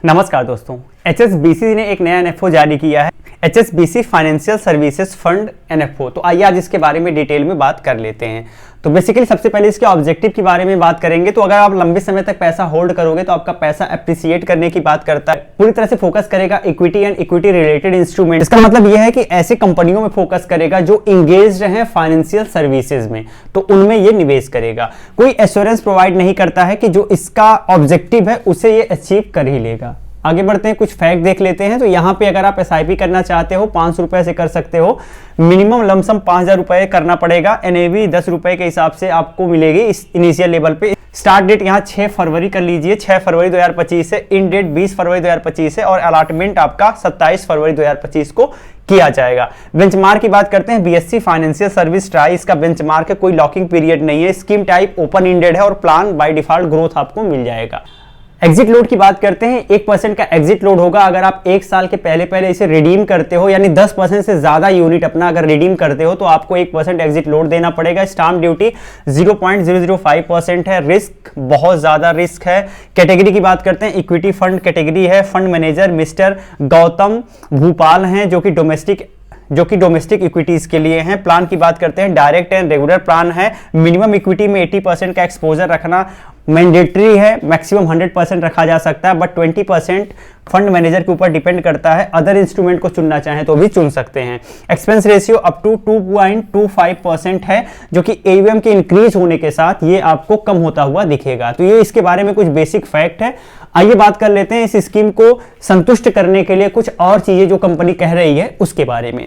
नमस्कार दोस्तों, HSBC ने एक नया एनएफओ जारी किया है, HSBC financial services fund NFO. तो आइए आज इसके बारे में डिटेल में बात कर लेते हैं। तो बेसिकली सबसे पहले इसके ऑब्जेक्टिव के बारे में बात करेंगे। तो अगर आप लंबे समय तक पैसा होल्ड करोगे तो आपका पैसा एप्रिसिएट करने की बात करता है। पूरी तरह से फोकस करेगा equity and equity related instrument. इसका मतलब यह है कि ऐसे कंपनियों में फोकस करेगा जो इंगेज्ड हैं फाइनेंशियल सर्विसेज में, तो उनमें ये निवेश करेगा। कोई एश्योरेंस प्रोवाइड नहीं करता है कि जो इसका ऑब्जेक्टिव है उसे ये अचीव कर ही लेगा। आगे बढ़ते हैं, कुछ फैक्ट देख लेते हैं। तो यहाँ पे अगर आप एसआईपी करना चाहते हो 500 रुपए से कर सकते हो। मिनिमम लमसम 5000 रुपए करना पड़ेगा। एनएवी 10 रुपए के हिसाब से आपको मिलेगी इस इनिशियल लेवल पे। स्टार्ट डेट यहाँ 6 फरवरी कर लीजिए, 6 फरवरी 2025 है। इन डेट 20 फरवरी 2025 है और अलॉटमेंट आपका 27 फरवरी 2025 को किया जाएगा। बेंचमार्क की बात करते हैं, बीएससी फाइनेंशियल सर्विस ट्राई इसका बेंचमार्क है। कोई लॉकिंग पीरियड नहीं है। स्कीम टाइप ओपन इंडेड है और प्लान बाय डिफॉल्ट ग्रोथ आपको मिल जाएगा। एग्जिट लोड की बात करते हैं, 1% का एग्जिट लोड होगा अगर आप 1 साल के पहले इसे रिडीम करते हो, यानी 10% से ज्यादा यूनिट अपना अगर रिडीम करते हो तो आपको 1% एग्जिट लोड देना पड़ेगा। स्टाम्प ड्यूटी 0.005% है। रिस्क बहुत ज्यादा रिस्क है। कैटेगरी की बात करते हैं, इक्विटी फंड कैटेगरी है। Fund manager mister Gautam Bhupal हैं जो कि डोमेस्टिक इक्विटीज के लिए हैं। प्लान की बात करते हैं, डायरेक्ट एंड रेगुलर प्लान है। मिनिमम इक्विटी में 80% का एक्सपोजर रखना मैंडेटरी है। मैक्सिमम 100% रखा जा सकता है, बट 20% फंड मैनेजर के ऊपर डिपेंड करता है। अदर इंस्ट्रूमेंट को चुनना चाहें तो भी चुन सकते हैं। एक्सपेंस रेशियो अप टू 2.25% है, जो कि एयूएम के इंक्रीज होने के साथ ये आपको कम होता हुआ दिखेगा। तो ये इसके बारे में कुछ बेसिक फैक्ट है। आइए बात कर लेते हैं इस स्कीम को संतुष्ट करने के लिए कुछ और चीजें जो कंपनी कह रही है उसके बारे में।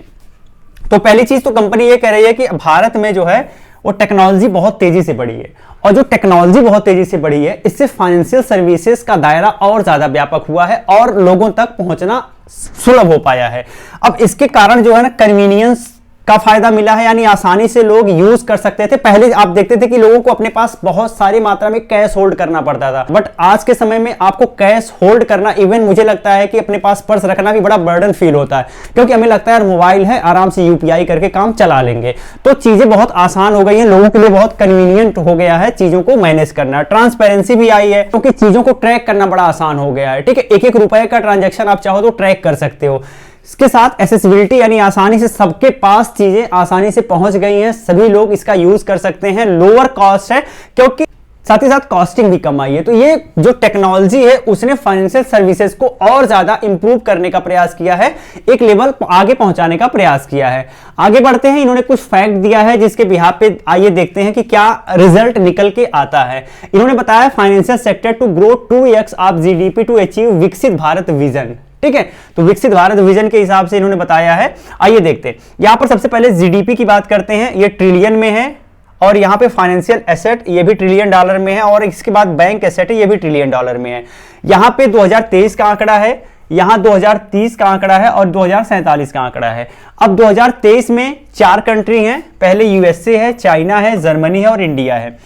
तो पहली चीज तो कंपनी ये कह रही है कि भारत में जो है वो टेक्नोलॉजी बहुत तेजी से बढ़ी है, और जो टेक्नोलॉजी बहुत तेजी से बढ़ी है इससे फाइनेंशियल सर्विसेज का दायरा और ज्यादा व्यापक हुआ है और लोगों तक पहुंचना सुलभ हो पाया है। अब इसके कारण जो है ना कन्वीनियंस का फायदा मिला है, यानी आसानी से लोग यूज कर सकते थे। पहले आप देखते थे कि लोगों को अपने पास बहुत सारी मात्रा में कैश होल्ड करना पड़ता था, बट आज के समय में आपको कैश होल्ड करना, इवन मुझे लगता है कि अपने पास पर्स रखना भी बड़ा बर्डन फील होता है, क्योंकि हमें लगता है यार मोबाइल है, आराम से यूपीआई करके काम चला लेंगे। तो चीजें बहुत आसान हो गई हैं, लोगों के लिए बहुत कन्वीनियंट हो गया है चीजों को मैनेज करना। ट्रांसपेरेंसी भी आई है, क्योंकि चीजों को ट्रैक करना बड़ा आसान हो गया है। ठीक है, 1-1 रुपए का ट्रांजेक्शन आप चाहो तो ट्रैक कर सकते हो। इसके साथ एसेसिबिलिटी, यानी आसानी से सबके पास चीजें आसानी से पहुंच गई हैं, सभी लोग इसका यूज कर सकते हैं। लोअर कॉस्ट है, क्योंकि साथ ही साथ कॉस्टिंग भी कम आई है। तो ये जो टेक्नोलॉजी है उसने फाइनेंशियल सर्विसेज को और ज्यादा इंप्रूव करने का प्रयास किया है, एक लेवल आगे पहुंचाने का प्रयास किया है। आगे बढ़ते हैं, इन्होंने कुछ फैक्ट दिया है जिसके बिहाफ पे आइए देखते हैं कि क्या रिजल्ट निकल के आता है। इन्होंने बताया financial sector to grow 2x of GDP to achieve Viksit Bharat vision. ठीक है, तो विकसित भारत विजन के हिसाब से इन्होंने बताया है। आइए देखते हैं, यहां पर सबसे पहले जीडीपी की बात करते हैं, ये ट्रिलियन में है, और यहां पे फाइनेंशियल एसेट ये भी $1 ट्रिलियन में है, और इसके बाद बैंक एसेट है ये भी $1 ट्रिलियन में है। यहां पे 2023 का आंकड़ा है, यहां 2030 का आंकड़ा है और 2047 का आंकड़ा है। अब 2023 में 4 कंट्री हैं, पहले यूएसए है, चाइना है, जर्मनी है और इंडिया है।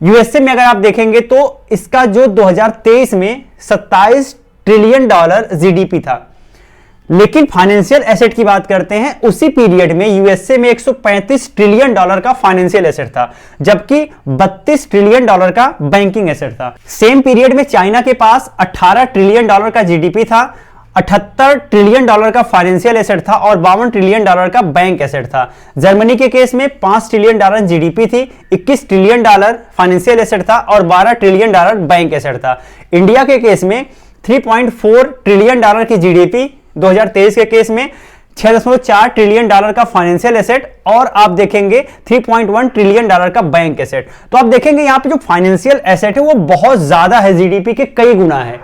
यूएसए में अगर आप देखेंगे तो इसका जो 2023 में $27 ट्रिलियन जीडीपी था, लेकिन फाइनेंशियल एसेट की बात करते हैं, उसी पीरियड में यूएसए में $135 ट्रिलियन का फाइनेंशियल एसेट था, जबकि $32 ट्रिलियन का बैंकिंग एसेट था। सेम पीरियड में चाइना के पास $18 ट्रिलियन का जीडीपी था, 78 ट्रिलियन का फाइनेंशियल एसेट था और 52 ट्रिलियन का बैंक एसेट था। जर्मनी के केस में $5 ट्रिलियन जीडीपी थी, 21 ट्रिलियन फाइनेंशियल एसेट था और 12 ट्रिलियन बैंक एसेट था। इंडिया के केस में 3.4 ट्रिलियन की जीडीपी, 2023 के केस में 6.4 ट्रिलियन का फाइनेंशियल एसेट, और आप देखेंगे 3.1 ट्रिलियन का बैंक एसेट। तो आप देखेंगे यहां पे जो फाइनेंशियल एसेट है वो बहुत ज्यादा है, जीडीपी के कई गुना है।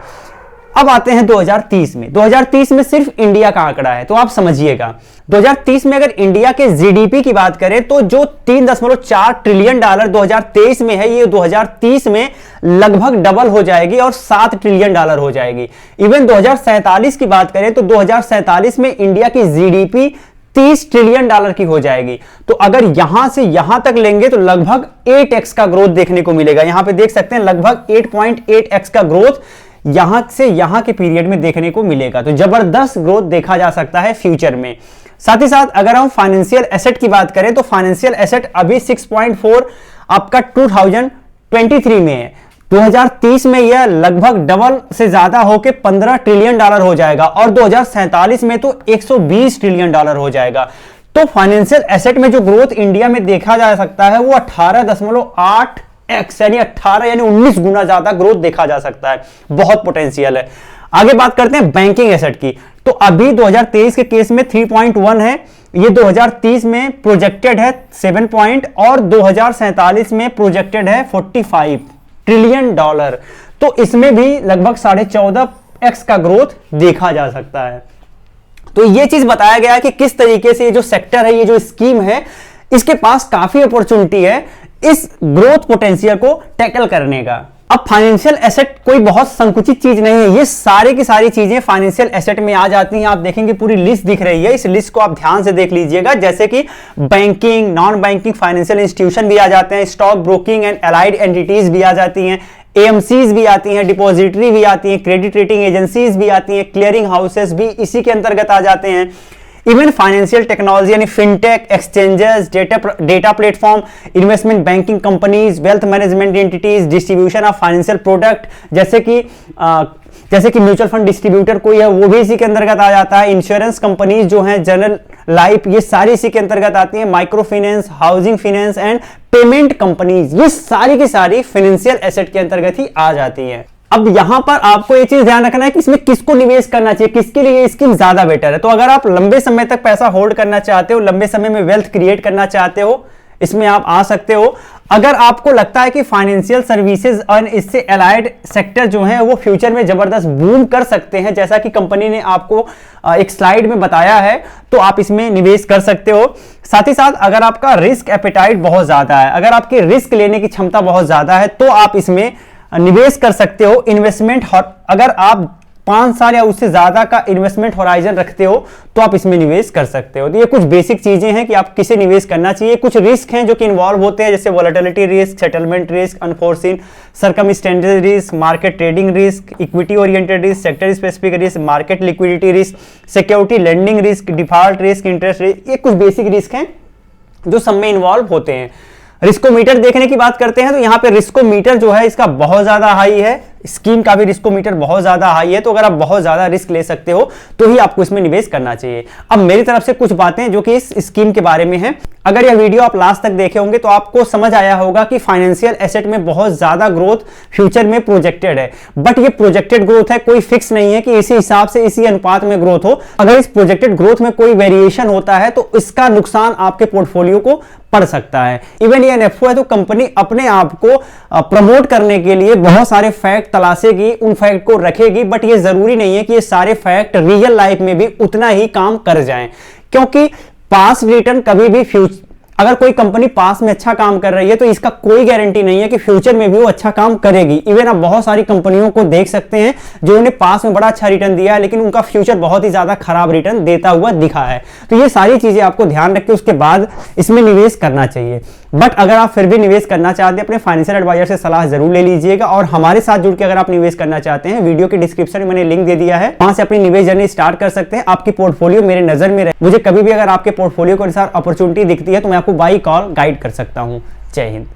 अब आते हैं 2030 में। 2030 में सिर्फ इंडिया का आंकड़ा है, तो आप समझिएगा 2030 में अगर इंडिया के जीडीपी की बात करें तो जो 3.4 ट्रिलियन 2023 में है, ये 2030 में लगभग डबल हो जाएगी और 7 ट्रिलियन हो जाएगी। इवन 2047 की बात करें तो 2047 में इंडिया की जीडीपी 30 ट्रिलियन की हो जाएगी। तो अगर यहां से यहां तक लेंगे तो लगभग 8x का ग्रोथ देखने को मिलेगा। यहां पे देख सकते हैं लगभग 8.8x का ग्रोथ यहां से यहां के पीरियड में देखने को मिलेगा। तो जबरदस्त ग्रोथ देखा जा सकता है फ्यूचर में। साथ ही साथ अगर हम फाइनेंशियल एसेट की बात करें तो फाइनेंशियल एसेट अभी 6.4 आपका 2023 में है। 2030 में यह लगभग डबल से ज्यादा होकर 15 ट्रिलियन डॉलर हो जाएगा और 2047 में तो 120 ट्रिलियन डॉलर हो जाएगा। तो फाइनेंशियल एसेट में जो ग्रोथ इंडिया में देखा जा सकता है वो 18.8x यानी 19 गुना ज्यादा ग्रोथ देखा जा सकता है। बहुत पोटेंशियल है। आगे बात करते हैं बैंकिंग एसेट की। तो अभी 2023 के केस में 3.1 है, ये 2030 में प्रोजेक्टेड है 7 पॉइंट और 2047 में प्रोजेक्टेड है 45 ट्रिलियन डॉलर। तो इसमें भी लगभग 14.5x का ग्रोथ देखा जा सकता है। तो ये चीज बताया गया है कि किस तरीके से ये जो सेक्टर है, ये जो स्कीम है, इसके पास काफी अपॉर्चुनिटी है इस ग्रोथ पोटेंशियल को टैकल करने का। अब फाइनेंशियल एसेट कोई बहुत संकुचित चीज नहीं है, ये सारी की सारी चीजें फाइनेंशियल एसेट में आ जाती हैं। आप देखेंगे पूरी लिस्ट दिख रही है, इस लिस्ट को आप ध्यान से देख लीजिएगा। जैसे कि banking, non banking financial institution भी आ जाते हैं, stock broking and allied entities भी आ जाती हैं, एएमसीज भी आती हैं, डिपॉजिटरी भी आती हैं, क्रेडिट रेटिंग एजेंसीज भी आती हैं, क्लियरिंग हाउसेस भी इसी के अंतर्गत आ जाते हैं। इवन फाइनेंशियल टेक्नोलॉजी यानी fintech, exchanges, data platform, investment banking companies, wealth management entities, distribution of financial product जैसे कि म्यूचुअल फंड डिस्ट्रीब्यूटर कोई है वो भी इसी के अंतर्गत आ जाता है। इंश्योरेंस कंपनीज जो हैं, जनरल लाइफ, ये सारी इसी के अंतर्गत आती हैं। Micro finance, housing finance and payment companies, ये सारी की सारी फाइनेंशियल एसेट के अंतर्गत ही आ जाती हैं। अब यहां पर आपको ये चीज ध्यान रखना है कि इसमें किसको निवेश करना चाहिए, किसके लिए ये स्कीम ज्यादा बेटर है। तो अगर आप लंबे समय तक पैसा होल्ड करना चाहते हो, लंबे समय में वेल्थ क्रिएट करना चाहते हो, इसमें आप आ सकते हो। अगर आपको लगता है कि फाइनेंशियल सर्विसेज और इससे अलाइड सेक्टर जो है वो फ्यूचर में जबरदस्त बूम कर सकते हैं, जैसा कि कंपनी ने आपको एक स्लाइड में बताया है, तो आप इसमें निवेश कर सकते हो। साथ ही साथ अगर आपका रिस्क एपेटाइट बहुत ज्यादा है, अगर आपकी रिस्क लेने की क्षमता बहुत ज्यादा है, तो आप इसमें निवेश कर सकते हो। इन्वेस्टमेंट, अगर आप 5 साल या उससे ज्यादा का इन्वेस्टमेंट होराइजन रखते हो तो आप इसमें निवेश कर सकते हो। तो ये कुछ बेसिक चीजें हैं कि आप किसे निवेश करना चाहिए। कुछ रिस्क हैं जो कि इन्वॉल्व होते हैं, जैसे volatility risk, settlement risk, unforeseen circumstances risk, market trading risk, equity oriented risk, sector specific risk, market liquidity risk, security lending risk, default risk, interest risk. ये कुछ बेसिक रिस्क हैं जो सब में इन्वॉल्व होते हैं। रिस्कोमीटर देखने की बात करते हैं तो यहाँ पे रिस्कोमीटर जो है इसका बहुत ज्यादा हाई है, स्कीम का भी रिस्कोमीटर बहुत ज्यादा हाई है। तो अगर आप बहुत ज्यादा रिस्क ले सकते हो तो ही आपको इसमें निवेश करना चाहिए। अब मेरी तरफ से कुछ बातें जो कि इस स्कीम के बारे में है, अगर यह वीडियो आप लास्ट तक देखे होंगे तो आपको समझ आया होगा कि फाइनेंशियल एसेट में बहुत ज्यादा ग्रोथ फ्यूचर में प्रोजेक्टेड है। बट ये प्रोजेक्टेड ग्रोथ है, कोई फिक्स नहीं है कि इसी हिसाब से इसी अनुपात में ग्रोथ हो। अगर इस प्रोजेक्टेड ग्रोथ में कोई वेरिएशन होता है तो इसका नुकसान आपके पोर्टफोलियो को पड़ सकता है। इवन ये एनएफओ है तो कंपनी अपने आप को प्रमोट करने के लिए बहुत सारे फैक्ट तलाशेगी, उन फैक्ट को रखेगी, बट ये जरूरी नहीं है कि ये सारे फैक्ट रियल लाइफ में भी उतना ही काम कर जाएं, क्योंकि पास रिटर्न कभी भी अगर कोई कंपनी पास में अच्छा काम कर रही है तो इसका कोई गारंटी नहीं है कि फ्यूचर में भी वो अच्छा काम करेगी। इवन आप बहुत सारी कंपनियों को देख सकते हैं जो उन्हें पास में बड़ा अच्छा रिटर्न दिया है लेकिन उनका फ्यूचर बहुत ही ज्यादा खराब रिटर्न देता हुआ दिखा है। तो ये सारी चीजें आपको ध्यान रख के उसके बाद इसमें निवेश करना चाहिए। बट अगर आप फिर भी निवेश करना चाहते हैं, अपने फाइनेंशियल एडवाइजर से सलाह जरूर ले लीजिएगा। और हमारे साथ जुड़ के अगर आप निवेश करना चाहते हैं, वीडियो के डिस्क्रिप्शन में मैंने लिंक दे दिया है, वहां से अपनी निवेश जर्नी स्टार्ट कर सकते हैं। आपकी पोर्टफोलियो मेरे नजर में रहे, मुझे कभी भी अगर आपके पोर्टफोलियो के अनुसार अपॉर्चुनिटी दिखती है तो मैं आपको बाई कॉल गाइड कर सकता हूं। जय हिंद।